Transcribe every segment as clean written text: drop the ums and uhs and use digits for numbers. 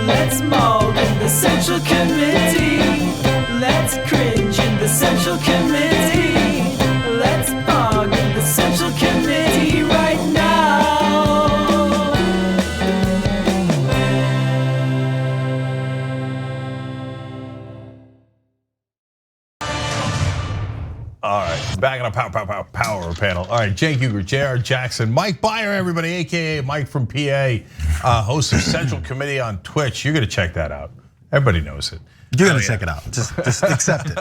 Let's maul in the Central Committee. Let's cringe in the Central Committee. Let's bog in the Central Committee right now. All right, back on a power panel. All right, Jake Huger, J.R. Jackson, Mike Byer, everybody, AKA Mike from PA, host of Central Committee on Twitch. You're gonna check that out. Everybody knows it. You're gonna check it out. Just accept it.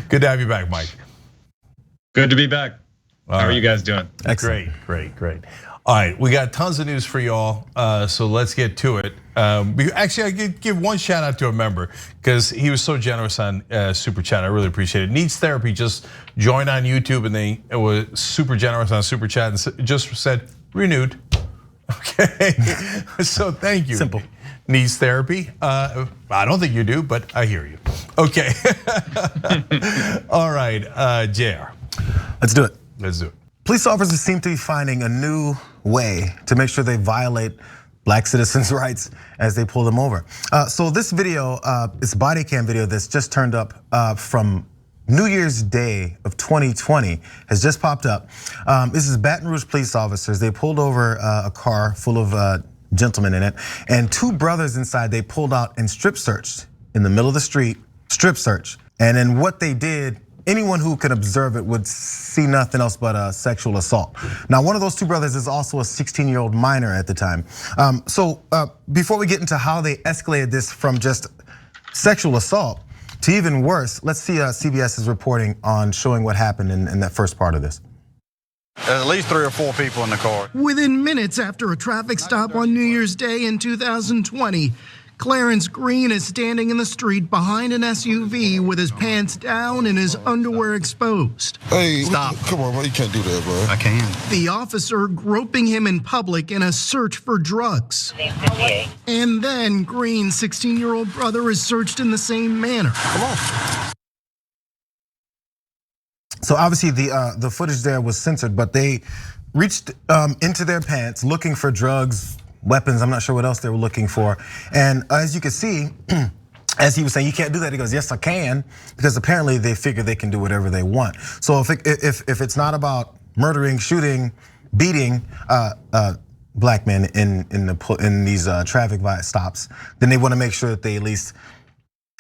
Good to have you back, Mike. Good to be back. How are you guys doing? Excellent. Great. All right, we got tons of news for y'all, so let's get to it. Actually, I could give one shout out to a member because he was so generous on Super Chat. I really appreciate it. Needs Therapy just joined on YouTube and they were super generous on Super Chat and just said renewed. Okay, so thank you. Simple. Needs Therapy. I don't think you do, but I hear you. Okay. All right, JR. Let's do it. Let's do it. Police officers seem to be finding a new way to make sure they violate black citizens' rights as they pull them over. So this video, it's body cam video that's just turned up from New Year's Day of 2020 has just popped up. This is Baton Rouge police officers. They pulled over a car full of gentlemen in it, and two brothers inside they pulled out and strip searched in the middle of the street, strip search. And then what they did, anyone who could observe it would see nothing else but a sexual assault. Now, one of those two brothers is also a 16-year-old minor at the time. So before we get into how they escalated this from just sexual assault to even worse, let's see CBS's reporting on showing what happened in that first part of this. There's at least 3 or 4 people in the car. Within minutes after a traffic stop on New Year's Day in 2020, Clarence Green is standing in the street behind an SUV with his pants down and his underwear exposed. Hey, Stop. Come on, bro. You can't do that, bro. I can. The officer groping him in public in a search for drugs. And then Green's 16-year-old brother is searched in the same manner. Come on. So obviously the footage there was censored, but they reached into their pants looking for drugs, weapons, I'm not sure what else they were looking for. And as you can see, as he was saying, you can't do that. He goes, yes, I can, because apparently they figure they can do whatever they want. So if it's not about murdering, shooting, beating black men in these traffic stops, then they want to make sure that they at least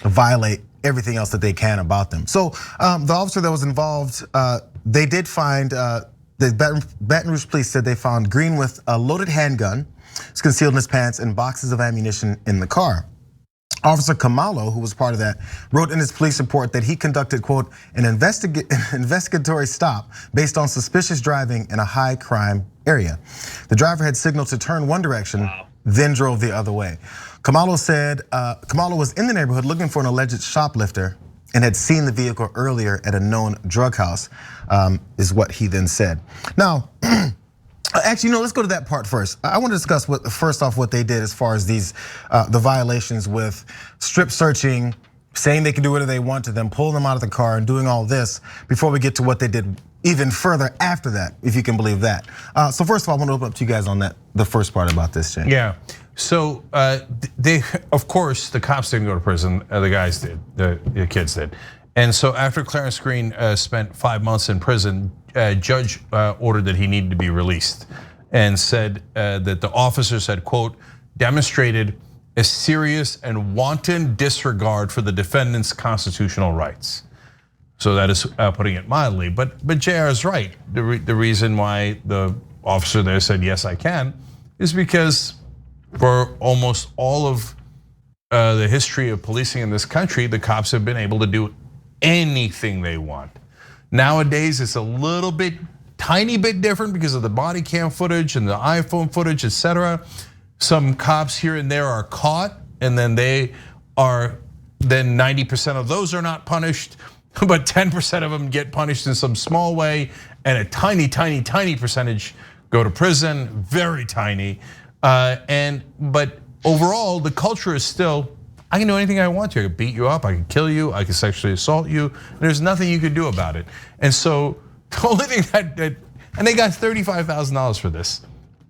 violate everything else that they can about them. So the officer that was involved, they did find, the Baton Rouge police said they found Green with a loaded handgun. It's concealed in his pants and boxes of ammunition in the car. Officer Kamalo, who was part of that, wrote in his police report that he conducted, quote, an investigatory stop based on suspicious driving in a high crime area. The driver had signaled to turn one direction, then drove the other way. Kamalo said Kamalo was in the neighborhood looking for an alleged shoplifter and had seen the vehicle earlier at a known drug house, is what he then said. Now, actually, let's go to that part first. I want to discuss first off what they did as far as these the violations with strip searching, saying they can do whatever they want to them, pulling them out of the car and doing all this before we get to what they did even further after that, if you can believe that. So first of all, I want to open up to you guys on that, the first part about this, Jane. Yeah, so they, of course, the cops didn't go to prison, the guys did, the kids did. And so after Clarence Green spent 5 months in prison, judge ordered that he needed to be released and said that the officers had, quote, demonstrated a serious and wanton disregard for the defendant's constitutional rights. So that is putting it mildly, but JR is right. The reason why the officer there said, yes, I can, is because for almost all of the history of policing in this country, the cops have been able to do anything they want. Nowadays, it's a little bit, tiny bit different because of the body cam footage and the iPhone footage, etc. Some cops here and there are caught, and then they are, then 90% of those are not punished, but 10% of them get punished in some small way, and a tiny percentage go to prison, very tiny. But overall, the culture is still, I can do anything I want to. I can beat you up, I can kill you, I can sexually assault you. There's nothing you can do about it. And so the only thing and they got $35,000 for this,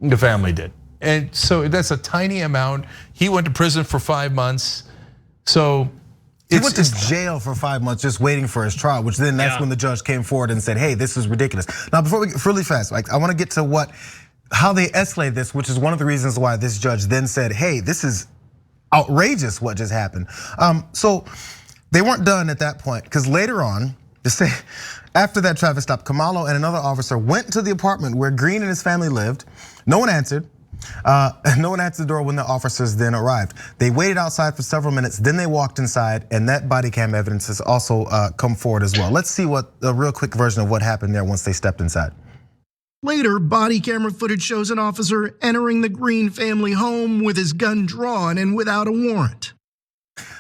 the family did. And so that's a tiny amount. He went to prison for 5 months. So he went to jail for 5 months just waiting for his trial, which then that's when the judge came forward and said, hey, this is ridiculous. Now, before we get really fast, like I wanna get to how they escalated this, which is one of the reasons why this judge then said, hey, this is outrageous what just happened. So they weren't done at that point, because later on, after that traffic stop, Kamalo and another officer went to the apartment where Green and his family lived. No one answered. No one answered the door when the officers then arrived. They waited outside for several minutes, then they walked inside, and that body cam evidence has also come forward as well. Let's see what a real quick version of what happened there once they stepped inside. Later, body camera footage shows an officer entering the Green family home with his gun drawn and without a warrant.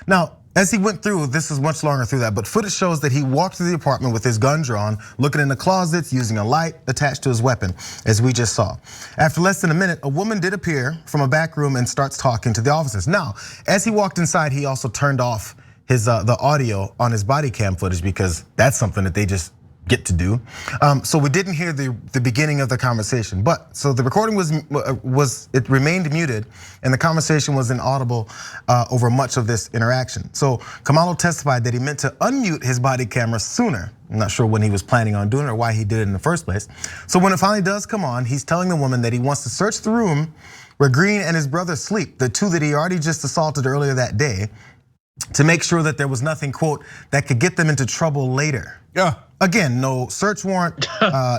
Now, as he went through, this is much longer through that, but footage shows that he walked through the apartment with his gun drawn, looking in the closets, using a light attached to his weapon, as we just saw. After less than a minute, a woman did appear from a back room and starts talking to the officers. Now, as he walked inside, he also turned off the audio on his body cam footage, because that's something that they just get to do. So we didn't hear the beginning of the conversation, but so the recording it remained muted, and the conversation was inaudible over much of this interaction. So Kamalo testified that he meant to unmute his body camera sooner. I'm not sure when he was planning on doing it or why he did it in the first place. So when it finally does come on, he's telling the woman that he wants to search the room where Green and his brother sleep, the two that he already just assaulted earlier that day, to make sure that there was nothing, quote, that could get them into trouble later. Yeah. Again, no search warrant,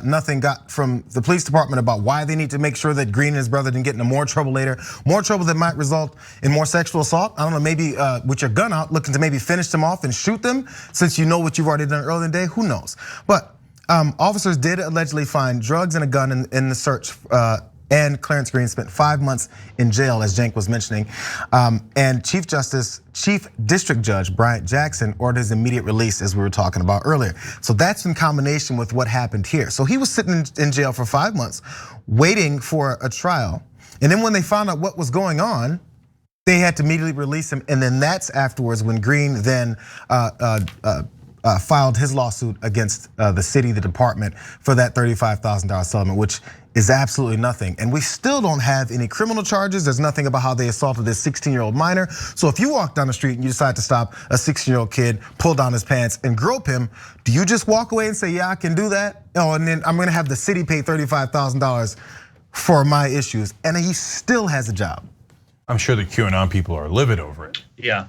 nothing got from the police department about why they need to make sure that Green and his brother didn't get into more trouble later. More trouble that might result in more sexual assault. I don't know, maybe with your gun out, looking to maybe finish them off and shoot them, since you know what you've already done earlier in the day, who knows? But officers did allegedly find drugs and a gun in the search, and Clarence Green spent 5 months in jail, as Cenk was mentioning. And Chief District Judge Bryant Jackson ordered his immediate release, as we were talking about earlier. So that's in combination with what happened here. So he was sitting in jail for 5 months, waiting for a trial. And then when they found out what was going on, they had to immediately release him. And then that's afterwards when Green then filed his lawsuit against the city, the department, for that $35,000 settlement, which is absolutely nothing. And we still don't have any criminal charges. There's nothing about how they assaulted this 16-year-old minor. So if you walk down the street and you decide to stop a 16-year-old kid, pull down his pants and grope him, do you just walk away and say, yeah, I can do that? Oh, and then I'm gonna have the city pay $35,000 for my issues, and he still has a job. I'm sure the QAnon people are livid over it. Yeah.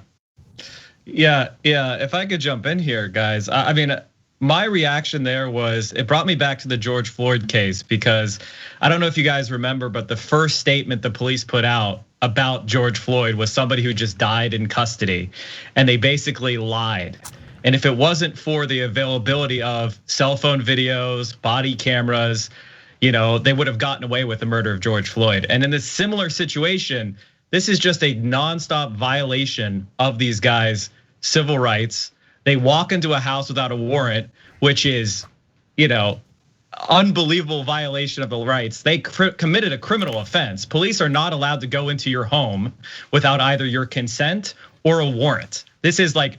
If I could jump in here, guys. I mean, my reaction there was, it brought me back to the George Floyd case, because I don't know if you guys remember, but the first statement the police put out about George Floyd was somebody who just died in custody, and they basically lied. And if it wasn't for the availability of cell phone videos, body cameras, they would have gotten away with the murder of George Floyd. And in this similar situation, this is just a nonstop violation of these guys' civil rights. They walk into a house without a warrant, which is, unbelievable violation of the rights. They committed a criminal offense. Police are not allowed to go into your home without either your consent or a warrant. This is like,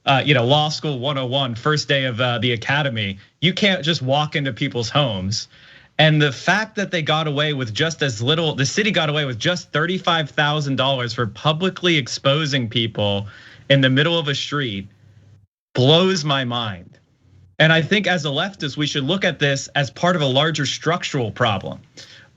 law school 101, first day of the academy. You can't just walk into people's homes. And the fact that they got away with just as little, the city got away with just $35,000 for publicly exposing people in the middle of a street, blows my mind. And I think as a leftist, we should look at this as part of a larger structural problem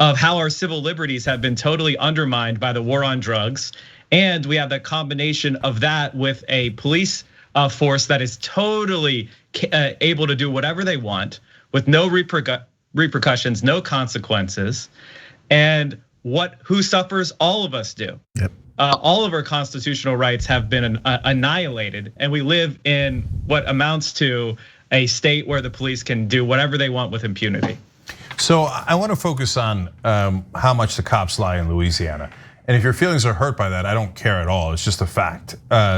of how our civil liberties have been totally undermined by the war on drugs. And we have that combination of that with a police force that is totally able to do whatever they want with no repercussions, no consequences. And who suffers? All of us do. Yep. All of our constitutional rights have been annihilated, and we live in what amounts to a state where the police can do whatever they want with impunity. So I want to focus on how much the cops lie in Louisiana. And if your feelings are hurt by that, I don't care at all. It's just a fact.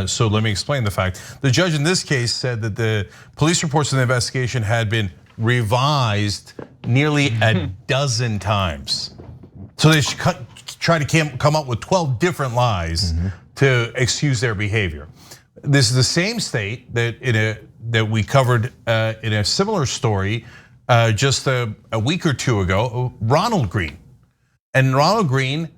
So let me explain the fact. The judge in this case said that the police reports in the investigation had been revised nearly a dozen times. So they should try to come up with 12 different lies to excuse their behavior. This is the same state that we covered in a similar story just a week or two ago, Ronald Green. And Ronald Green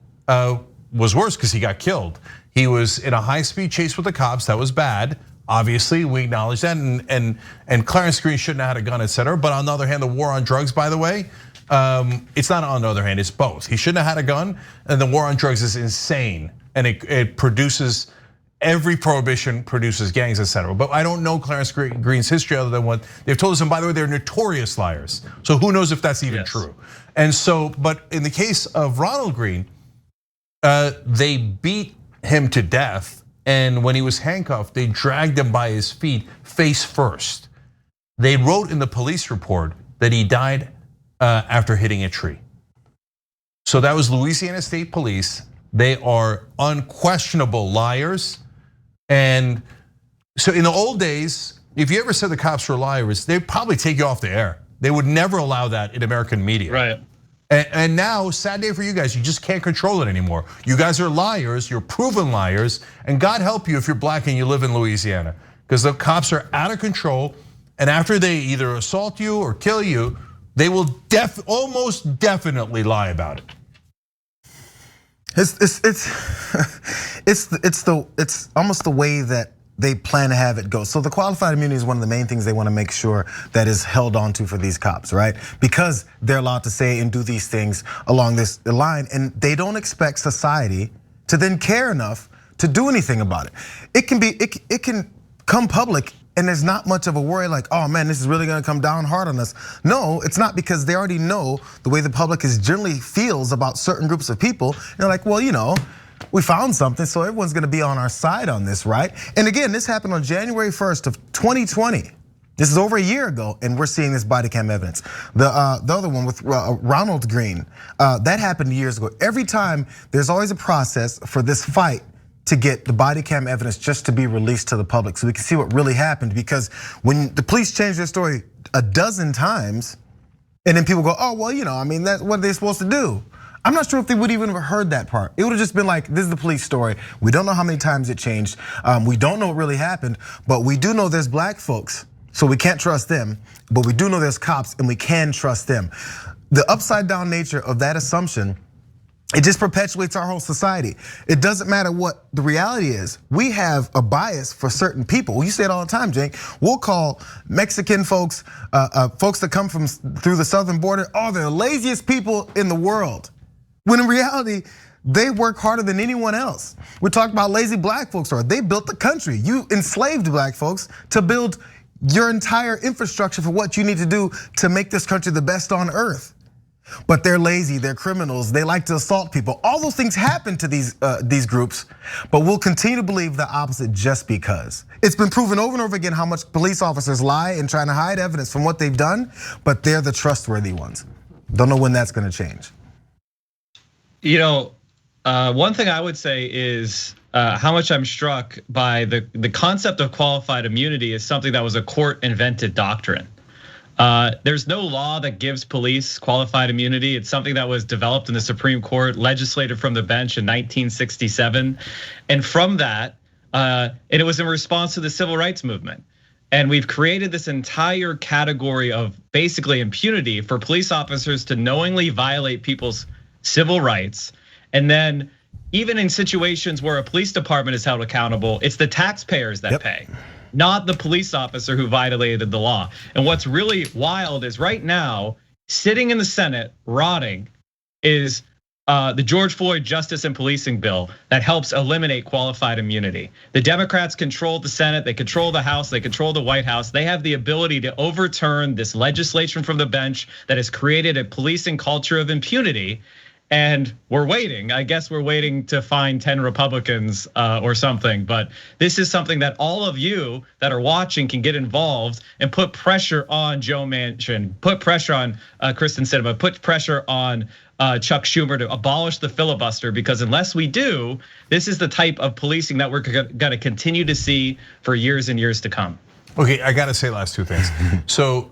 was worse because he got killed. He was in a high-speed chase with the cops. That was bad. Obviously, we acknowledge that, and Clarence Green shouldn't have had a gun, etc. But on the other hand, the war on drugs, by the way, it's not on the other hand, it's both. He shouldn't have had a gun, and the war on drugs is insane, and it produces, every prohibition produces gangs, etc. But I don't know Clarence Green's history other than what they've told us, and by the way, they're notorious liars. So who knows if that's even true? And so, but in the case of Ronald Green, they beat him to death. And when he was handcuffed, they dragged him by his feet face first. They wrote in the police report that he died after hitting a tree. So that was Louisiana State Police. They are unquestionable liars. And so in the old days, if you ever said the cops were liars, they'd probably take you off the air. They would never allow that in American media. Right. And now, sad day for you guys, you just can't control it anymore. You guys are liars, you're proven liars, and God help you if you're black and you live in Louisiana, because the cops are out of control, and after they either assault you or kill you, they will almost definitely lie about it. It's almost the way that they plan to have it go. So the qualified immunity is one of the main things they want to make sure that is held onto for these cops, right? Because they're allowed to say and do these things along this line, and they don't expect society to then care enough to do anything about it. It can come public, and there's not much of a worry like, oh man, this is really gonna come down hard on us. No, it's not, because they already know the way the public is generally feels about certain groups of people. And they're like, well, we found something, so everyone's gonna be on our side on this, right? And again, this happened on January 1st of 2020. This is over a year ago, and we're seeing this body cam evidence. The other one with Ronald Green, that happened years ago. Every time, there's always a process for this fight to get the body cam evidence just to be released to the public so we can see what really happened. Because when the police change their story a dozen times, and then people go, oh, well, I mean, that's what they're supposed to do. I'm not sure if they would even have heard that part. It would have just been like, this is the police story. We don't know how many times it changed. We don't know what really happened, but we do know there's black folks, so we can't trust them. But we do know there's cops, and we can trust them. The upside down nature of that assumption, it just perpetuates our whole society. It doesn't matter what the reality is. We have a bias for certain people. You say it all the time, Jake. We'll call Mexican folks, folks that come from through the southern border, oh, they're the laziest people in the world. When in reality, they work harder than anyone else. We're talking about lazy black folks, or they built the country. You enslaved black folks to build your entire infrastructure for what you need to do to make this country the best on earth. But they're lazy, they're criminals, they like to assault people. All those things happen to these groups, but we'll continue to believe the opposite just because. It's been proven over and over again how much police officers lie and trying to hide evidence from what they've done, but they're the trustworthy ones. Don't know when that's gonna change. One thing I would say is how much I'm struck by the concept of qualified immunity is something that was a court-invented doctrine. There's no law that gives police qualified immunity. It's something that was developed in the Supreme Court, legislated from the bench in 1967. And from that, and it was in response to the civil rights movement. And we've created this entire category of basically impunity for police officers to knowingly violate people's civil rights. And then even in situations where a police department is held accountable, it's the taxpayers that pay, not the police officer who violated the law. And what's really wild is right now, sitting in the Senate, rotting, is the George Floyd Justice and Policing Bill that helps eliminate qualified immunity. The Democrats control the Senate, they control the House, they control the White House. They have the ability to overturn this legislation from the bench that has created a policing culture of impunity. And we're waiting. I guess we're waiting to find 10 Republicans or something. But this is something that all of you that are watching can get involved and put pressure on Joe Manchin, put pressure on Kristen Sinema, put pressure on Chuck Schumer to abolish the filibuster. Because unless we do, this is the type of policing that we're gonna continue to see for years and years to come. Okay, I gotta say last two things. So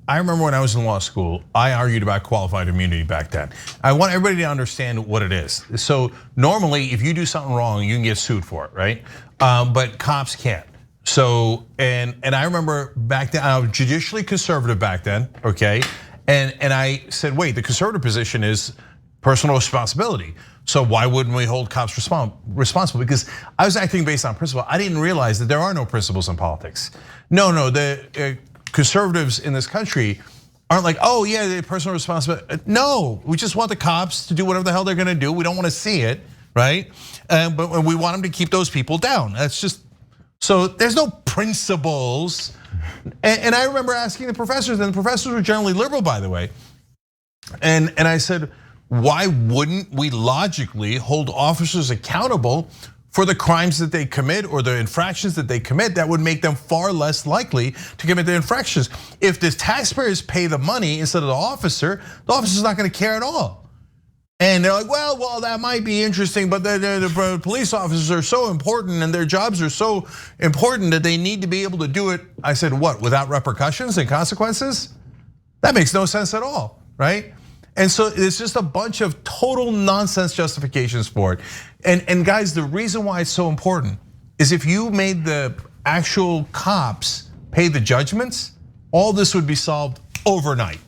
I remember when I was in law school, I argued about qualified immunity back then. I want everybody to understand what it is. So normally, if you do something wrong, you can get sued for it, right? But cops can't. So, and I remember back then, I was judicially conservative back then, okay? And I said, wait, the conservative position is personal responsibility. So why wouldn't we hold cops responsible? Because I was acting based on principle. I didn't realize that there are no principles in politics. No, the conservatives in this country aren't like, oh yeah, the personal responsibility. No, we just want the cops to do whatever the hell they're gonna do. We don't wanna see it, right? But we want them to keep those people down. That's just, so there's no principles. And I remember asking the professors, and the professors were generally liberal, by the way. And I said, why wouldn't we logically hold officers accountable for the crimes that they commit or the infractions that they commit that would make them far less likely to commit the infractions? If the taxpayers pay the money instead of the officer's not gonna care at all. And they're like, well, that might be interesting, but the police officers are so important and their jobs are so important that they need to be able to do it. I said, what, without repercussions and consequences? That makes no sense at all, right? And so it's just a bunch of total nonsense justifications for it. And guys, the reason why it's so important is if you made the actual cops pay the judgments, all this would be solved overnight.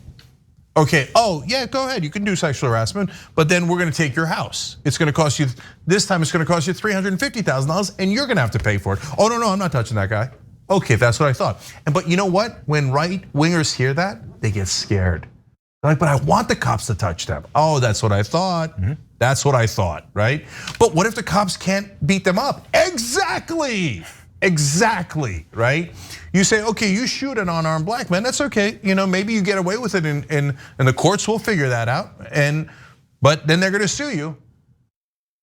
Okay, oh yeah, go ahead, you can do sexual harassment, but then we're gonna take your house. It's gonna cost you, this time it's gonna cost you $350,000 and you're gonna have to pay for it. Oh no, I'm not touching that guy. Okay, that's what I thought. But you know what? When right-wingers hear that, they get scared. They're like, but I want the cops to touch them. Oh, that's what I thought. That's what I thought, right? But what if the cops can't beat them up? Exactly, right? You say, okay, you shoot an unarmed black man, that's okay. Maybe you get away with it and the courts will figure that out. But then they're gonna sue you.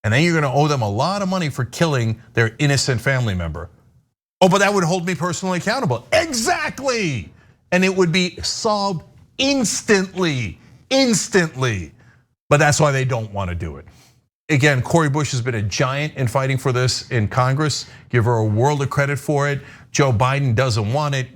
And then you're gonna owe them a lot of money for killing their innocent family member. Oh, but that would hold me personally accountable. Exactly, and it would be solved instantly. But that's why they don't want to do it. Again, Cori Bush has been a giant in fighting for this in Congress. Give her a world of credit for it. Joe Biden doesn't want it.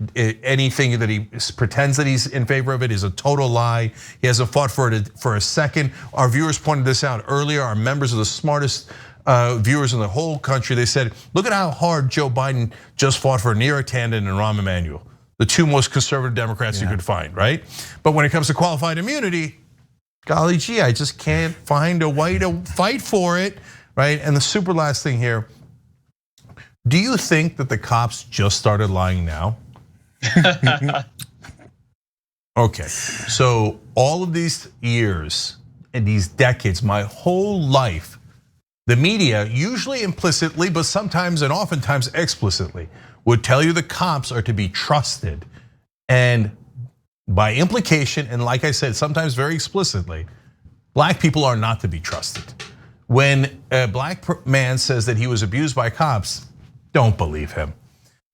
Anything that he pretends that he's in favor of it is a total lie. He hasn't fought for it for a second. Our viewers pointed this out earlier. Our members are the smartest viewers in the whole country. They said, look at how hard Joe Biden just fought for Neera Tanden and Rahm Emanuel, the two most conservative Democrats you could find, right? But when it comes to qualified immunity, golly gee, I just can't find a way to fight for it, right? And the super last thing here, do you think that the cops just started lying now? Okay, so all of these years and these decades, my whole life, the media, usually implicitly, but sometimes and oftentimes explicitly, would tell you the cops are to be trusted. And by implication, and like I said, sometimes very explicitly, black people are not to be trusted. When a black man says that he was abused by cops, don't believe him.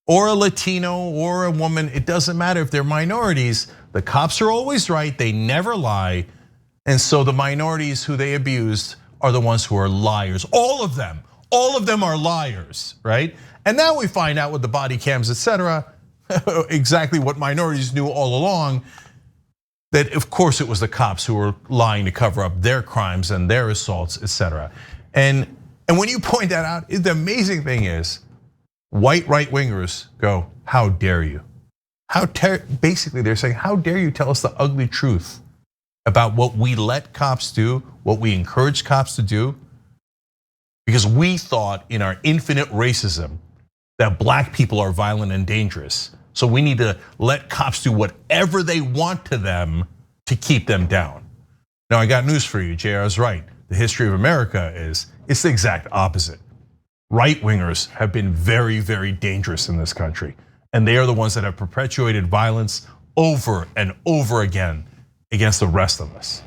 Or a Latino or a woman, it doesn't matter if they're minorities, the cops are always right, they never lie. And so the minorities who they abused are the ones who are liars. All of them are liars, right? And now we find out with the body cams, etc., exactly what minorities knew all along, that of course it was the cops who were lying to cover up their crimes and their assaults, etc. And when you point that out, the amazing thing is, white right-wingers go, how dare you? Basically they're saying, how dare you tell us the ugly truth about what we let cops do, what we encourage cops to do? Because we thought in our infinite racism that black people are violent and dangerous. So we need to let cops do whatever they want to them to keep them down. Now I got news for you, JR is right. The history of America it's the exact opposite. Right-wingers have been very, very dangerous in this country. And they are the ones that have perpetuated violence over and over again against the rest of us.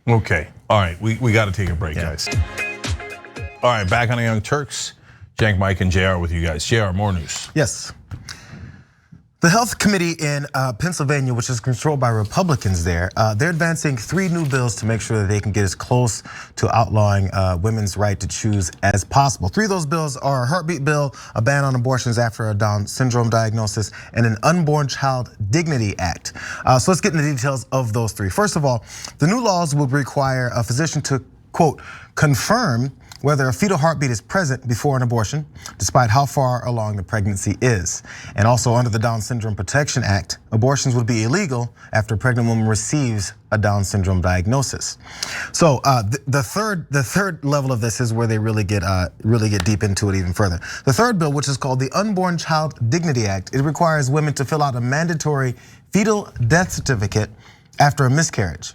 Okay, all right, we got to take a break, guys. All right, back on the Young Turks. Cenk, Mike, and JR with you guys. JR, more news. Yes. The Health Committee in Pennsylvania, which is controlled by Republicans there, they're advancing 3 new bills to make sure that they can get as close to outlawing women's right to choose as possible. 3 of those bills are a heartbeat bill, a ban on abortions after a Down syndrome diagnosis, and an Unborn Child Dignity Act. So let's get into the details of those 3. First of all, the new laws would require a physician to, quote, confirm whether a fetal heartbeat is present before an abortion, despite how far along the pregnancy is. And also under the Down Syndrome Protection Act, abortions would be illegal after a pregnant woman receives a Down syndrome diagnosis. So the third level of this is where they really get deep into it even further. The third bill, which is called the Unborn Child Dignity Act, it requires women to fill out a mandatory fetal death certificate after a miscarriage.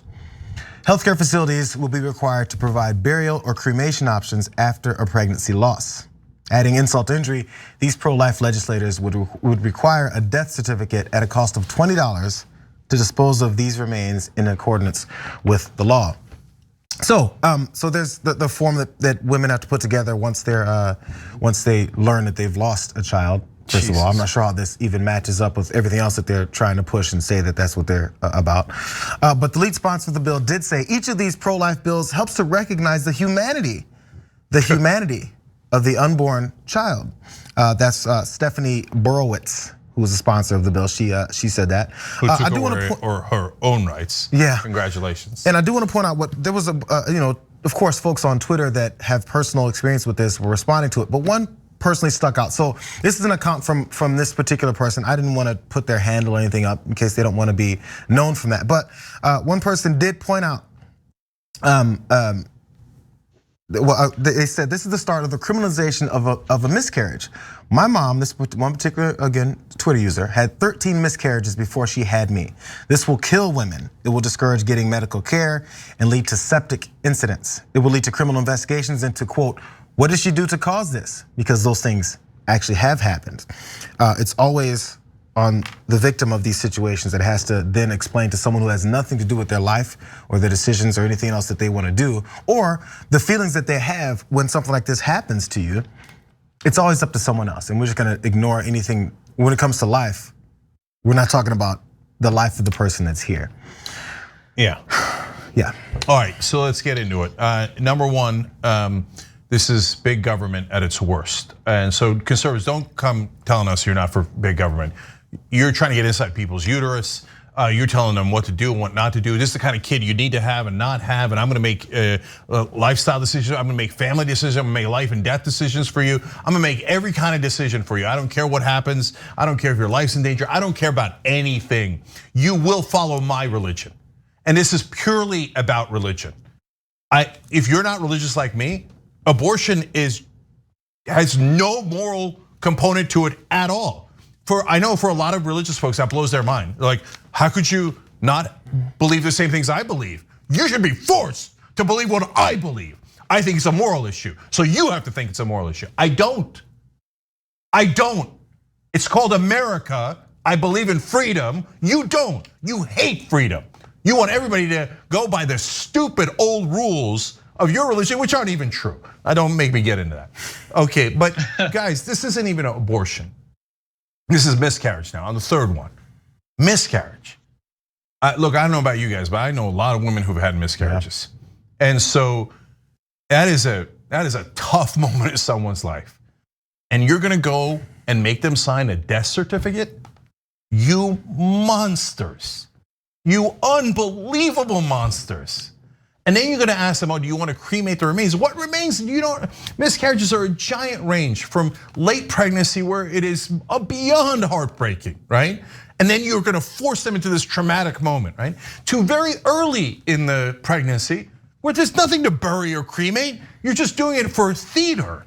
Healthcare facilities will be required to provide burial or cremation options after a pregnancy loss. Adding insult to injury, these pro-life legislators would require a death certificate at a cost of $20 to dispose of these remains in accordance with the law. So there's the form that women have to put together once they learn that they've lost a child. First of all, I'm not sure how this even matches up with everything else that they're trying to push and say that that's what they're about. But the lead sponsor of the bill did say each of these pro-life bills helps to recognize the humanity of the unborn child. That's Stephanie Borowitz, who was the sponsor of the bill. She said that. Who took over her own rights. Yeah. Congratulations. And I do want to point out there was of course, folks on Twitter that have personal experience with this were responding to it, but one personally stuck out. So this is an account from this particular person. I didn't want to put their handle or anything up in case they don't want to be known from that. But one person did point out, they said this is the start of the criminalization of a miscarriage. My mom, this one particular, again, Twitter user, had 13 miscarriages before she had me. This will kill women. It will discourage getting medical care and lead to septic incidents. It will lead to criminal investigations into, quote, what did she do to cause this? Because those things actually have happened. It's always on the victim of these situations that has to then explain to someone who has nothing to do with their life or their decisions or anything else that they want to do, or the feelings that they have when something like this happens to you. It's always up to someone else, and we're just gonna ignore anything when it comes to life. We're not talking about the life of the person that's here. Yeah. Yeah. All right, so let's get into it. Number one, this is big government at its worst. And so conservatives, don't come telling us you're not for big government. You're trying to get inside people's uterus. You're telling them what to do and what not to do. This is the kind of kid you need to have and not have. And I'm gonna make lifestyle decisions. I'm gonna make family decisions. I'm gonna make life and death decisions for you. I'm gonna make every kind of decision for you. I don't care what happens. I don't care if your life's in danger. I don't care about anything. You will follow my religion. And this is purely about religion. If you're not religious like me, abortion has no moral component to it at all. I know for a lot of religious folks that blows their mind. They're like, how could you not believe the same things I believe? You should be forced to believe what I believe. I think it's a moral issue, so you have to think it's a moral issue. I don't. It's called America. I believe in freedom. You don't. You hate freedom. You want everybody to go by the stupid old rules of your religion, which aren't even true. Don't make me get into that. Okay, but guys, this isn't even an abortion. This is miscarriage now, on the third one. Miscarriage. Look, I don't know about you guys, but I know a lot of women who've had miscarriages. Yeah. And so that is a tough moment in someone's life. And you're gonna go and make them sign a death certificate? You monsters. You unbelievable monsters. And then you're gonna ask them, do you wanna cremate the remains? What remains? Miscarriages are a giant range from late pregnancy where it is beyond heartbreaking, right? And then you're gonna force them into this traumatic moment, right? To very early in the pregnancy, where there's nothing to bury or cremate, you're just doing it for theater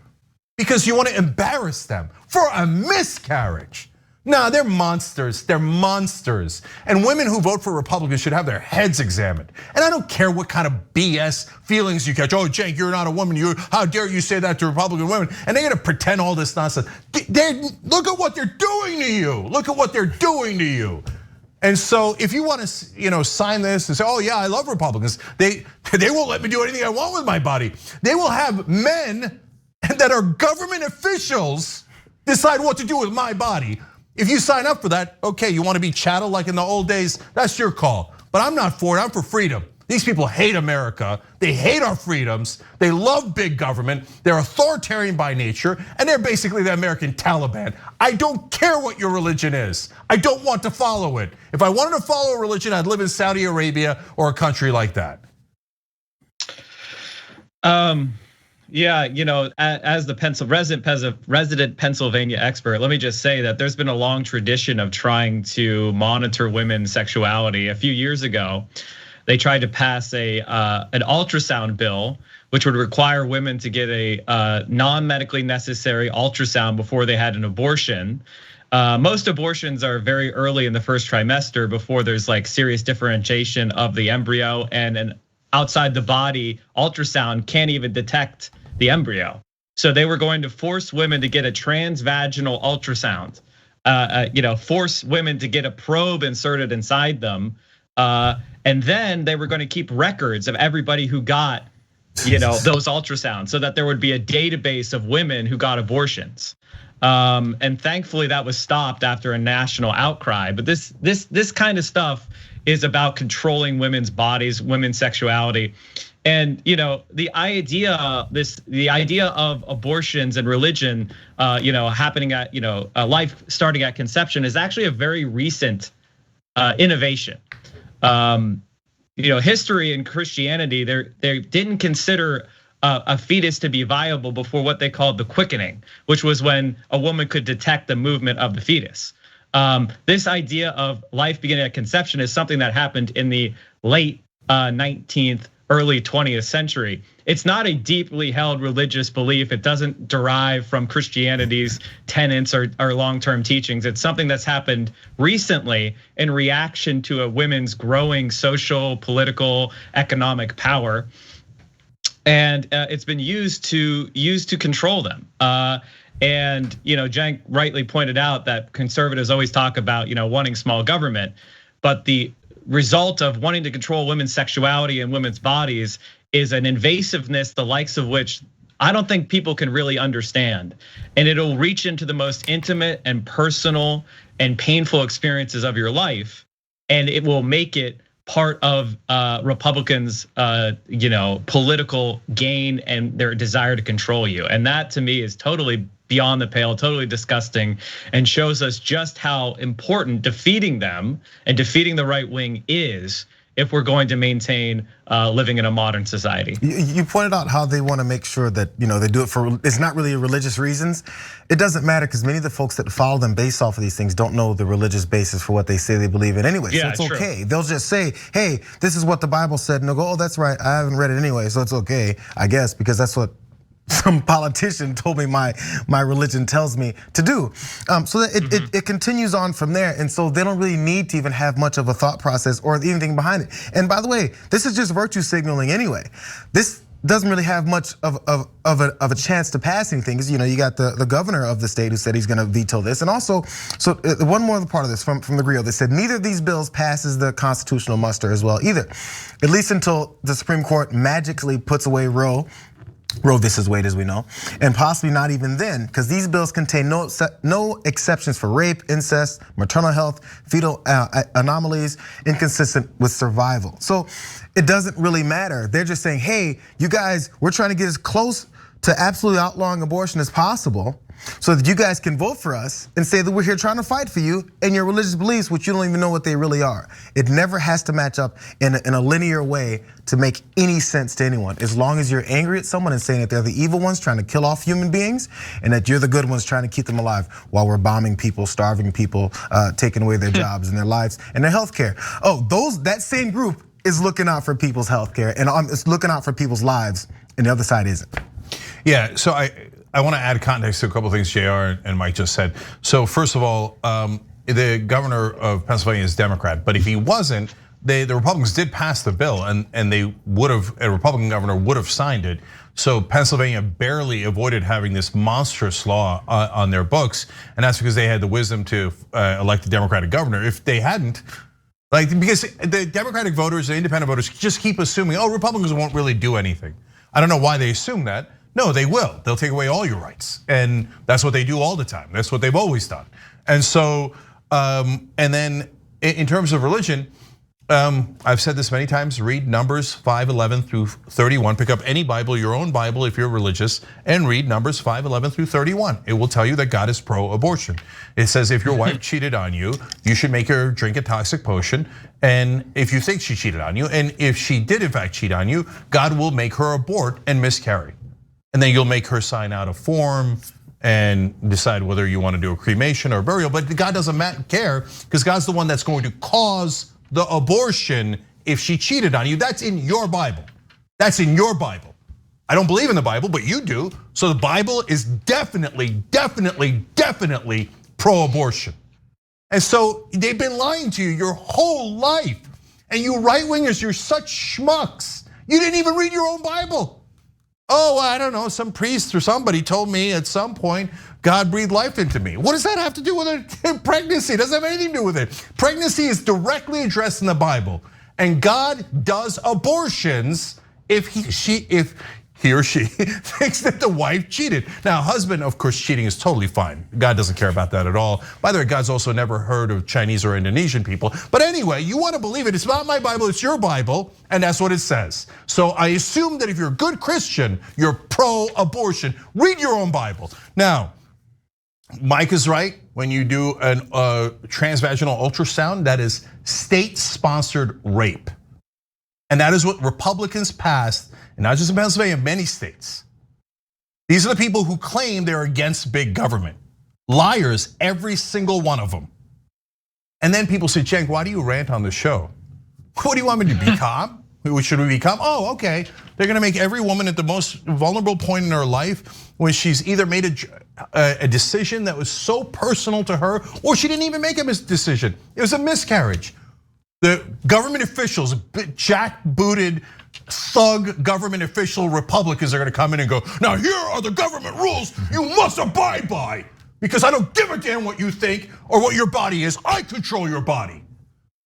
because you wanna embarrass them for a miscarriage. No, they're monsters, And women who vote for Republicans should have their heads examined. And I don't care what kind of BS feelings you catch. Cenk, you're not a woman, how dare you say that to Republican women? And they're gonna pretend all this nonsense. Look at what they're doing to you. And so if you wanna sign this and say, yeah, I love Republicans. They won't let me do anything I want with my body. They will have men that are government officials decide what to do with my body. If you sign up for that, okay, you want to be chattel like in the old days, that's your call. But I'm not for it, I'm for freedom. These people hate America, they hate our freedoms, they love big government, they're authoritarian by nature, and they're basically the American Taliban. I don't care what your religion is, I don't want to follow it. If I wanted to follow a religion, I'd live in Saudi Arabia or a country like that. Yeah, as the resident Pennsylvania expert, let me just say that there's been a long tradition of trying to monitor women's sexuality. A few years ago, they tried to pass an ultrasound bill, which would require women to get a non-medically necessary ultrasound before they had an abortion. Most abortions are very early in the first trimester before there's like serious differentiation of the embryo, and an outside the body ultrasound can't even detect the embryo. So they were going to force women to get a transvaginal ultrasound, force women to get a probe inserted inside them. And then they were going to keep records of everybody who got, those ultrasounds, so that there would be a database of women who got abortions. And thankfully that was stopped after a national outcry. But this kind of stuff is about controlling women's bodies, women's sexuality. And the idea of abortions and religion, happening at life starting at conception is actually a very recent innovation. History and Christianity, they didn't consider a fetus to be viable before what they called the quickening, which was when a woman could detect the movement of the fetus. This idea of life beginning at conception is something that happened in the late 19th, early 20th century. It's not a deeply held religious belief. It doesn't derive from Christianity's tenets or long-term teachings. It's something that's happened recently in reaction to a women's growing social, political, economic power. And it's been used to control them. And Cenk rightly pointed out that conservatives always talk about wanting small government, but the result of wanting to control women's sexuality and women's bodies is an invasiveness the likes of which I don't think people can really understand. And it'll reach into the most intimate and personal and painful experiences of your life, and it will make it part of Republicans' political gain and their desire to control you. And that to me is totally beyond the pale, totally disgusting, and shows us just how important defeating them and defeating the right wing is if we're going to maintain living in a modern society. You pointed out how they want to make sure that they do it for, it's not really religious reasons. It doesn't matter because many of the folks that follow them based off of these things don't know the religious basis for what they say they believe in anyway. Yeah, so it's okay. They'll just say, hey, this is what the Bible said, and they'll go, oh, that's right, I haven't read it anyway, so it's okay, I guess, because that's what some politician told me my religion tells me to do. So that it continues on from there. And so they don't really need to even have much of a thought process or anything behind it. And by the way, this is just virtue signaling anyway. This doesn't really have much of a chance to pass anything, because you got the governor of the state who said he's going to veto this. And also, so one more part of this from the Griot, they said neither of these bills passes the constitutional muster as well either, at least until the Supreme Court magically puts away Roe versus Wade, as we know, and possibly not even then, because these bills contain no exceptions for rape, incest, maternal health, fetal anomalies, inconsistent with survival. So it doesn't really matter. They're just saying, hey, you guys, we're trying to get as close to absolutely outlawing abortion as possible, so that you guys can vote for us and say that we're here trying to fight for you and your religious beliefs, which you don't even know what they really are. It never has to match up in a linear way to make any sense to anyone. As long as you're angry at someone and saying that they're the evil ones trying to kill off human beings, and that you're the good ones trying to keep them alive while we're bombing people, starving people, taking away their jobs and their lives and their health care. Oh, that same group is looking out for people's health care and it's looking out for people's lives, and the other side isn't. Yeah, so I want to add context to a couple of things JR and Mike just said. So first of all, the governor of Pennsylvania is Democrat, but if he wasn't, the Republicans did pass the bill, and a Republican governor would have signed it. So Pennsylvania barely avoided having this monstrous law on their books, and that's because they had the wisdom to elect a Democratic governor. If they hadn't, because the Democratic voters, the independent voters just keep assuming, oh, Republicans won't really do anything. I don't know why they assume that. No, they will. They'll take away all your rights, and that's what they do all the time. That's what they've always done. And so, and then in terms of religion, I've said this many times. Read Numbers 5:11 through 31. Pick up any Bible, your own Bible, if you're religious, and read Numbers 5:11 through 31. It will tell you that God is pro-abortion. It says if your wife cheated on you, you should make her drink a toxic potion. And if you think she cheated on you, and if she did in fact cheat on you, God will make her abort and miscarry. and then you'll make her sign out a form and decide whether you want to do a cremation or a burial. But God doesn't care, because God's the one that's going to cause the abortion if she cheated on you. That's in your Bible. That's in your Bible. I don't believe in the Bible, but you do. So the Bible is definitely pro-abortion. And so they've been lying to you your whole life. And you right-wingers, you're such schmucks. You didn't even read your own Bible. Oh, I don't know, some priest or somebody told me at some point God breathed life into me. What does that have to do with it? Pregnancy? It doesn't have anything to do with it. Pregnancy is directly addressed in the Bible. And God does abortions if he or she thinks that the wife cheated. Now, husband, of course, cheating is totally fine. God doesn't care about that at all. By the way, God's also never heard of Chinese or Indonesian people. But anyway, you want to believe it. It's not my Bible, it's your Bible, and that's what it says. So I assume that if you're a good Christian, you're pro-abortion. Read your own Bible. Now, Mike is right. When you do a transvaginal ultrasound, that is state-sponsored rape. And that is what Republicans passed, and not just in Pennsylvania, many states. These are the people who claim they're against big government. Liars, every single one of them. And then people say, Cenk, why do you rant on the show? What do you want me to become? Should we become? Oh, okay. They're gonna make every woman at the most vulnerable point in her life when she's either made a decision that was so personal to her, or she didn't even make a decision. It was a miscarriage. The government officials, jackbooted, thug government official Republicans are gonna come in and go, now here are the government rules you must abide by, because I don't give a damn what you think or what your body is, I control your body.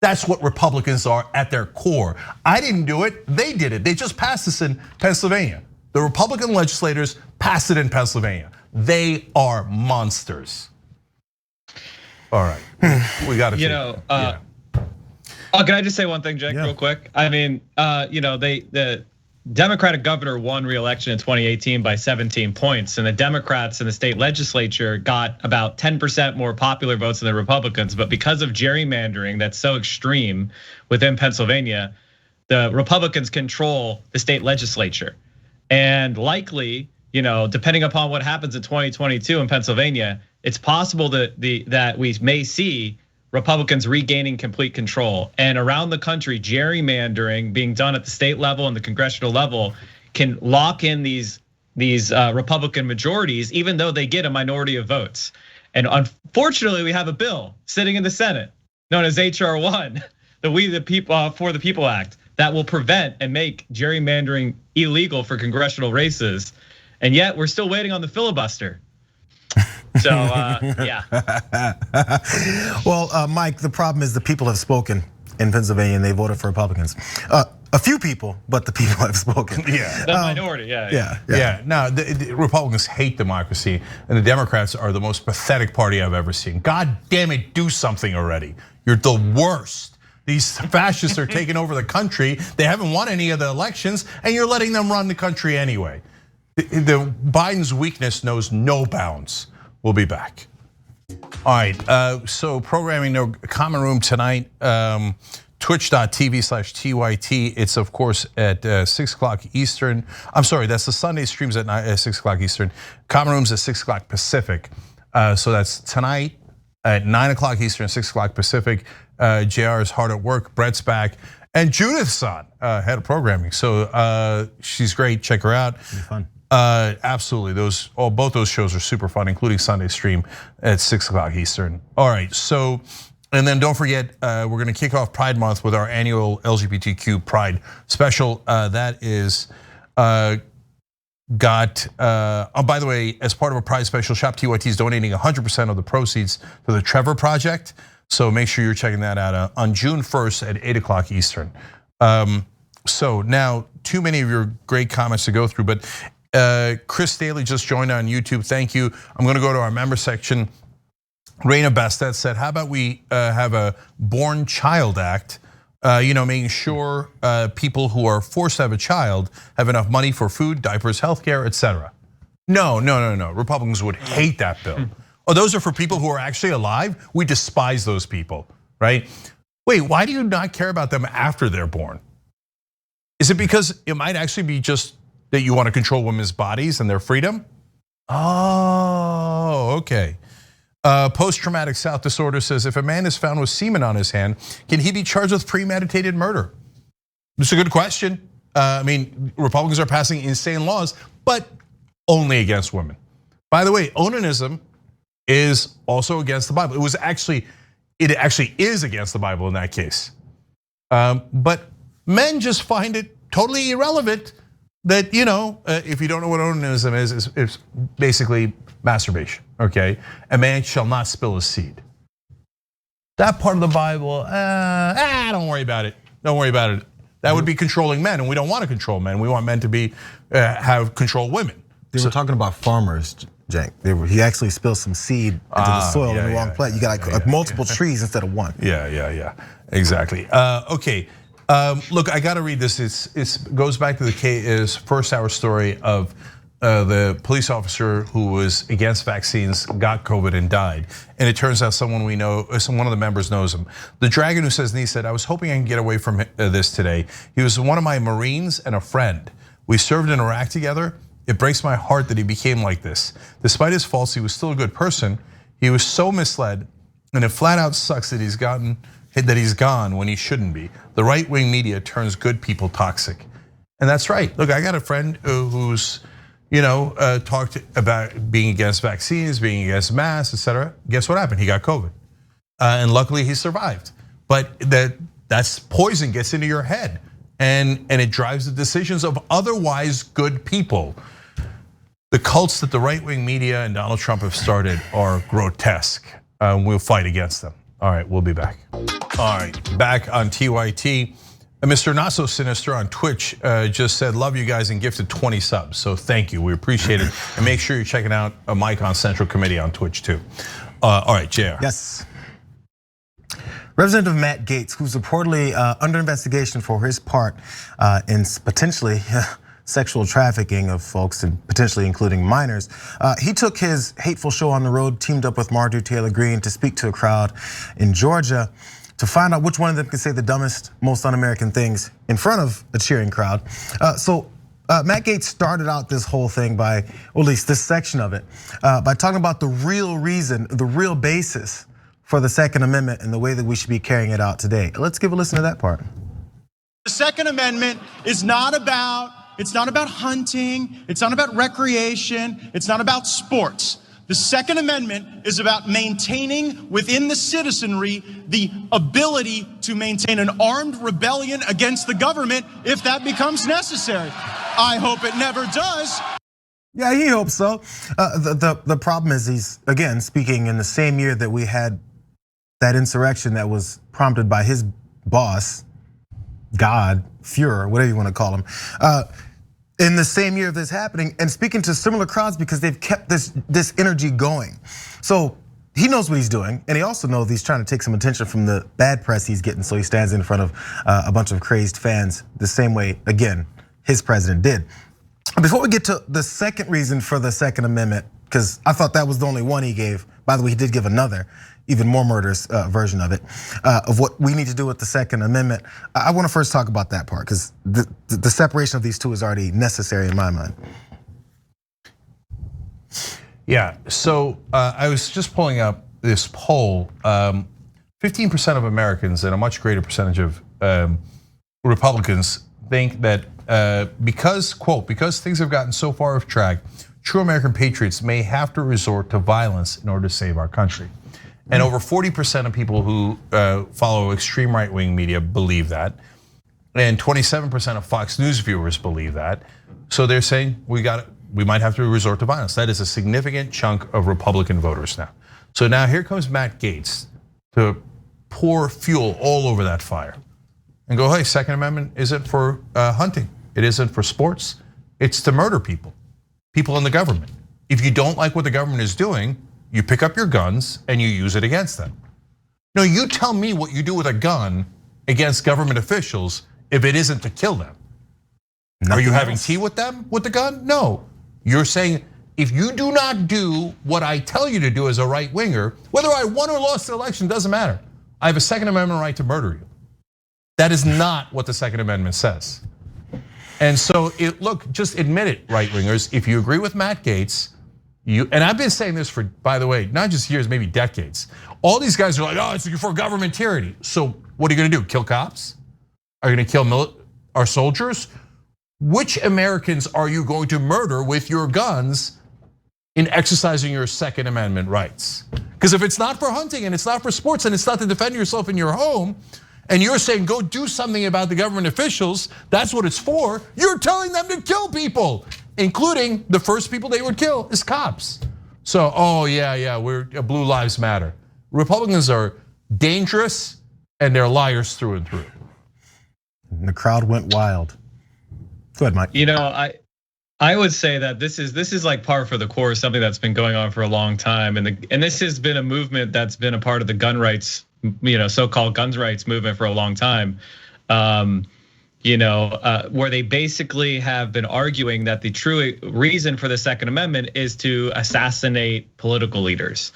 That's what Republicans are at their core. I didn't do it, they did it. They just passed this in Pennsylvania. The Republican legislators passed it in Pennsylvania. They are monsters. All right, we got to. Oh, can I just say one thing, Cenk, real quick? I mean, the Democratic governor won re-election in 2018 by 17 points, and the Democrats in the state legislature got about 10% more popular votes than the Republicans. But because of gerrymandering that's so extreme within Pennsylvania, the Republicans control the state legislature. And likely, depending upon what happens in 2022 in Pennsylvania, it's possible that we may see Republicans regaining complete control. And around the country, gerrymandering being done at the state level and the congressional level can lock in these Republican majorities, even though they get a minority of votes. And unfortunately, we have a bill sitting in the Senate known as HR 1, the We the People for the People Act, that will prevent and make gerrymandering illegal for congressional races. And yet we're still waiting on the filibuster. So, yeah. Well, Mike, the problem is the people have spoken in Pennsylvania and they voted for Republicans. A few people, but the people have spoken. Yeah. The minority, yeah. No, the Republicans hate democracy, and the Democrats are the most pathetic party I've ever seen. God damn it, do something already. You're the worst. These fascists are taking over the country. They haven't won any of the elections, and you're letting them run the country anyway. The Biden's weakness knows no bounds. We'll be back. All right, so programming, no common room tonight. Twitch.tv/TYT. It's of course at 6 o'clock Eastern. I'm sorry, that's the Sunday streams at 6 o'clock Eastern. Common room's at 6 o'clock Pacific. So that's tonight at 9 o'clock Eastern, 6 o'clock Pacific. JR is hard at work. Brett's back, and Judith's on, head of programming. So she's great. Check her out. It'll be fun. Absolutely, both those shows are super fun, including Sunday stream at 6 o'clock Eastern. All right, so, and then don't forget, we're gonna kick off Pride Month with our annual LGBTQ Pride special. That is by the way, as part of a Pride special, Shop TYT is donating 100% of the proceeds to the Trevor Project. So make sure you're checking that out on June 1st at 8 o'clock Eastern. So now, too many of your great comments to go through, but Chris Staley just joined on YouTube. Thank you. I'm going to go to our member section. Raina Bastet said, how about we have a Born Child Act, making sure people who are forced to have a child have enough money for food, diapers, healthcare, etc. No. Republicans would hate that bill. Oh, those are for people who are actually alive? We despise those people, right? Wait, why do you not care about them after they're born? Is it because it might actually be just That you want to control women's bodies and their freedom? Oh, okay. Post-traumatic South disorder says if a man is found with semen on his hand, can he be charged with premeditated murder? It's a good question. I mean, Republicans are passing insane laws, but only against women. By the way, onanism is also against the Bible. It actually is against the Bible in that case. But men just find it totally irrelevant that, if you don't know what onanism is, it's basically masturbation, okay? A man shall not spill a seed. That part of the Bible, don't worry about it. Don't worry about it. That would be controlling men, and we don't want to control men. We want men to have control women. They were talking about farmers, Cenk. He actually spilled some seed into the soil in the wrong place. You got like multiple trees instead of one. Yeah, exactly. Okay, look, I got to read this. It goes back to the first hour story of the police officer who was against vaccines, got COVID and died. And it turns out someone we know, one of the members knows him. The Dragon who says, he said, I was hoping I can get away from this today. He was one of my Marines and a friend. We served in Iraq together. It breaks my heart that he became like this. Despite his faults, he was still a good person. He was so misled, and it flat out sucks that he's gone when he shouldn't be. The right-wing media turns good people toxic. And that's right. Look, I got a friend who's talked about being against vaccines, being against masks, etc. Guess what happened? He got COVID, and luckily he survived. But that's poison gets into your head, and it drives the decisions of otherwise good people. The cults that the right-wing media and Donald Trump have started are grotesque. We'll fight against them. All right, we'll be back. All right, back on TYT. Mr. Not So Sinister on Twitch just said, love you guys and gifted 20 subs. So thank you, we appreciate it. And make sure you're checking out Mike on Central Committee on Twitch too. All right, JR. Yes. Representative Matt Gaetz, who's reportedly under investigation for his part in potentially sexual trafficking of folks, and potentially including minors. He took his hateful show on the road, teamed up with Marjorie Taylor Greene to speak to a crowd in Georgia to find out which one of them can say the dumbest, most un-American things in front of a cheering crowd. Matt Gaetz started out this whole thing by, or at least this section of it, by talking about the real reason, the real basis for the Second Amendment and the way that we should be carrying it out today. Let's give a listen to that part. The Second Amendment is not about hunting, it's not about recreation, it's not about sports. The Second Amendment is about maintaining within the citizenry the ability to maintain an armed rebellion against the government if that becomes necessary. I hope it never does. Yeah, he hopes so. The problem is he's, again, speaking in the same year that we had that insurrection that was prompted by his boss, God, Fuhrer, whatever you want to call him. In the same year of this happening, and speaking to similar crowds because they've kept this energy going. So he knows what he's doing, and he also knows he's trying to take some attention from the bad press he's getting. So he stands in front of a bunch of crazed fans the same way, again, his president did. Before we get to the second reason for the Second Amendment, because I thought that was the only one he gave. By the way, he did give another, even more murderous version of it, of what we need to do with the Second Amendment. I want to first talk about that part, because the separation of these two is already necessary in my mind. Yeah, so I was just pulling up this poll. 15% of Americans and a much greater percentage of Republicans think that because, quote, because things have gotten so far off track, true American patriots may have to resort to violence in order to save our country. And over 40% of people who follow extreme right-wing media believe that. And 27% of Fox News viewers believe that. So they're saying we might have to resort to violence. That is a significant chunk of Republican voters now. So now here comes Matt Gaetz to pour fuel all over that fire and go, hey, Second Amendment isn't for hunting. It isn't for sports. It's to murder people in the government. If you don't like what the government is doing, you pick up your guns and you use it against them. No, you tell me what you do with a gun against government officials if it isn't to kill them. Are you having tea with them with the gun? No. You're saying if you do not do what I tell you to do as a right winger, whether I won or lost the election doesn't matter. I have a Second Amendment right to murder you. That is not what the Second Amendment says. And so look, just admit it, right wingers. If you agree with Matt Gaetz, and I've been saying this for, by the way, not just years, maybe decades. All these guys are like, oh, it's for government tyranny. So what are you gonna do? Kill cops? Are you gonna kill our soldiers? Which Americans are you going to murder with your guns in exercising your Second Amendment rights? Because if it's not for hunting and it's not for sports and it's not to defend yourself in your home, and you're saying go do something about the government officials, that's what it's for, you're telling them to kill people, including the first people they would kill is cops. So, oh yeah, we're Blue Lives Matter. Republicans are dangerous and they're liars through and through. And the crowd went wild. Go ahead, Mike. You know, I would say that this is like par for the course, something that's been going on for a long time, and this has been a movement that's been a part of the gun rights, so-called guns rights movement for a long time. Where they basically have been arguing that the true reason for the Second Amendment is to assassinate political leaders.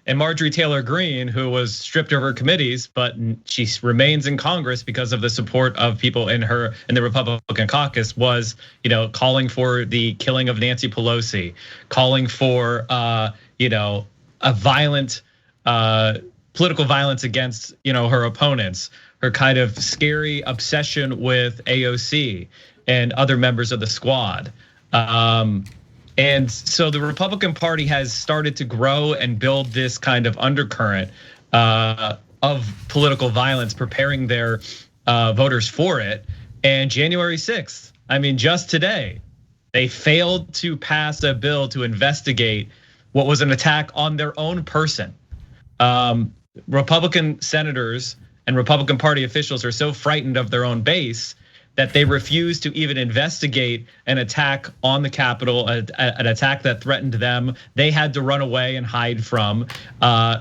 And Marjorie Taylor Greene, who was stripped of her committees, but she remains in Congress because of the support of people in the Republican caucus, was calling for the killing of Nancy Pelosi, calling for a violent political violence against her opponents, her kind of scary obsession with AOC and other members of the squad. And so the Republican Party has started to grow and build this kind of undercurrent of political violence, preparing their voters for it. And January 6th, I mean, just today, they failed to pass a bill to investigate what was an attack on their own person. Republican senators and Republican Party officials are so frightened of their own base that they refuse to even investigate an attack on the Capitol, an attack that threatened them. They had to run away and hide from,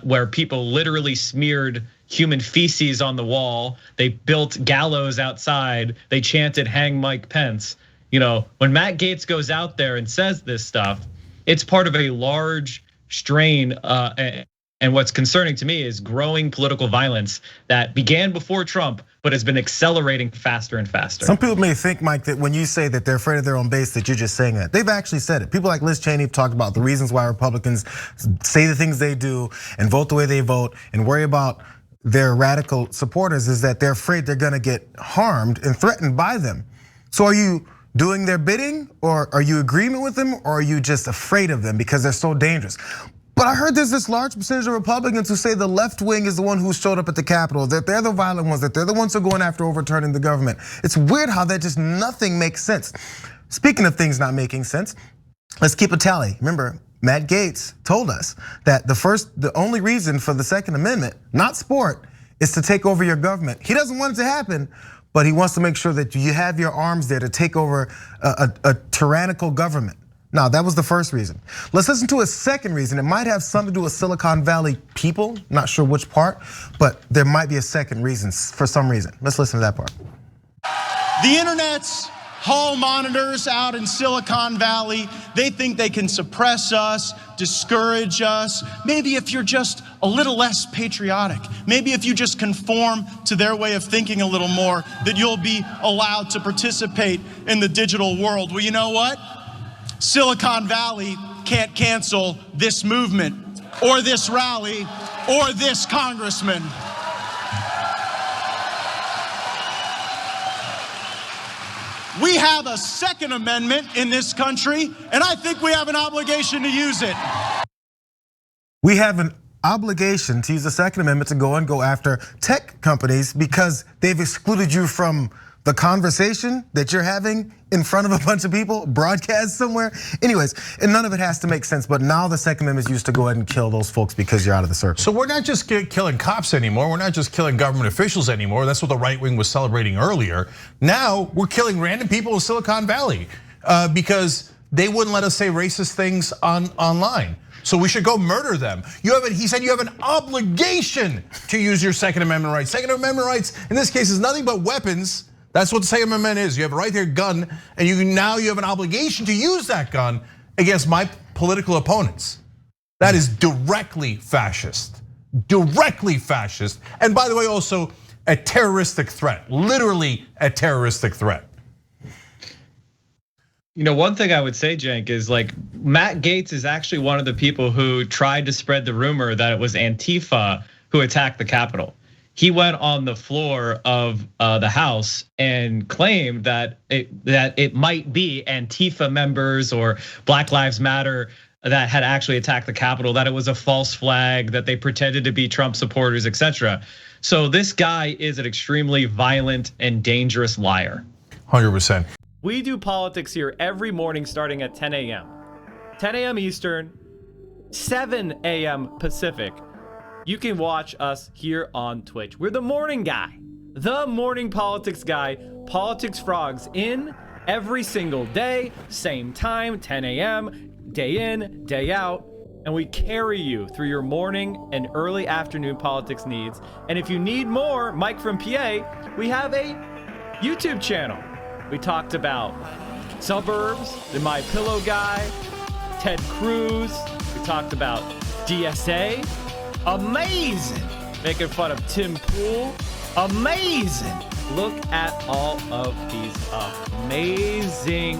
where people literally smeared human feces on the wall. They built gallows outside. They chanted, "Hang Mike Pence." When Matt Gaetz goes out there and says this stuff, it's part of a large strain. And what's concerning to me is growing political violence that began before Trump, but has been accelerating faster and faster. Some people may think, Mike, that when you say that they're afraid of their own base, that you're just saying that. They've actually said it. People like Liz Cheney have talked about the reasons why Republicans say the things they do and vote the way they vote and worry about their radical supporters, is that they're afraid they're gonna get harmed and threatened by them. So are you doing their bidding, or are you in agreement with them, or are you just afraid of them because they're so dangerous? But I heard there's this large percentage of Republicans who say the left wing is the one who showed up at the Capitol, that they're the violent ones, that they're the ones who are going after overturning the government. It's weird how that just nothing makes sense. Speaking of things not making sense, let's keep a tally. Remember, Matt Gaetz told us that the only reason for the Second Amendment, not sport, is to take over your government. He doesn't want it to happen, but he wants to make sure that you have your arms there to take over a tyrannical government. Now, that was the first reason. Let's listen to a second reason. It might have something to do with Silicon Valley people, not sure which part, but there might be a second reason for some reason. Let's listen to that part. The internet's hall monitors out in Silicon Valley, they think they can suppress us, discourage us. Maybe if you're just a little less patriotic, maybe if you just conform to their way of thinking a little more, that you'll be allowed to participate in the digital world. Well, you know what? Silicon Valley can't cancel this movement or this rally or this congressman. We have a Second Amendment in this country, and I think we have an obligation to use it. We have an obligation to use the Second Amendment to go after tech companies because they've excluded you from the conversation that you're having in front of a bunch of people, broadcast somewhere. Anyways, and none of it has to make sense, but now the Second Amendment is used to go ahead and kill those folks because you're out of the circle. So we're not just killing cops anymore. We're not just killing government officials anymore. That's what the right wing was celebrating earlier. Now we're killing random people in Silicon Valley because they wouldn't let us say racist things online. So we should go murder them. He said you have an obligation to use your Second Amendment rights. Second Amendment rights in this case is nothing but weapons. That's what the Second Amendment is. You have a right there gun, and now you have an obligation to use that gun against my political opponents. That is directly fascist. Directly fascist. And by the way, also a terroristic threat, literally a terroristic threat. You know, one thing I would say, Cenk, is like Matt Gaetz is actually one of the people who tried to spread the rumor that it was Antifa who attacked the Capitol. He went on the floor of the House and claimed that it might be Antifa members or Black Lives Matter that had actually attacked the Capitol, that it was a false flag, that they pretended to be Trump supporters, etc. So this guy is an extremely violent and dangerous liar. 100%. We do politics here every morning starting at 10 a.m. 10 a.m. Eastern, 7 a.m. Pacific. You can watch us here on Twitch. We're the morning guy, the morning politics guy, Politics Frogs in every single day, same time, 10 a.m., day in, day out. And we carry you through your morning and early afternoon politics needs. And if you need more, Mike from PA, we have a YouTube channel. We talked about suburbs, the My Pillow guy, Ted Cruz. We talked about DSA. Amazing. Making fun of Tim Pool. Amazing. Look at all of these amazing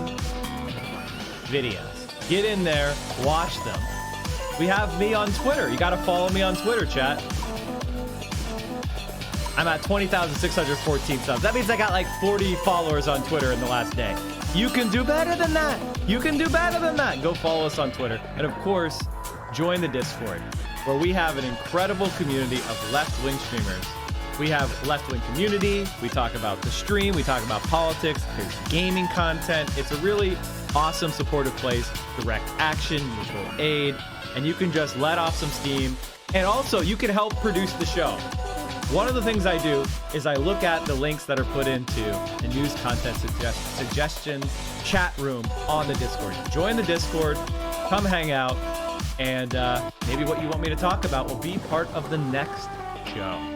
videos. Get in there, watch them. We have me on Twitter. You gotta follow me on Twitter, chat. I'm at 20,614 subs. That means I got like 40 followers on Twitter in the last day. You can do better than that. You can do better than that. Go follow us on Twitter. And of course, join the Discord, where we have an incredible community of left-wing streamers. We have left-wing community. We talk about the stream. We talk about politics. There's gaming content. It's a really awesome, supportive place. Direct action, mutual aid, and you can just let off some steam. And also, you can help produce the show. One of the things I do is I look at the links that are put into the news content suggestions chat room on the Discord. Join the Discord, come hang out, and maybe what you want me to talk about will be part of the next show.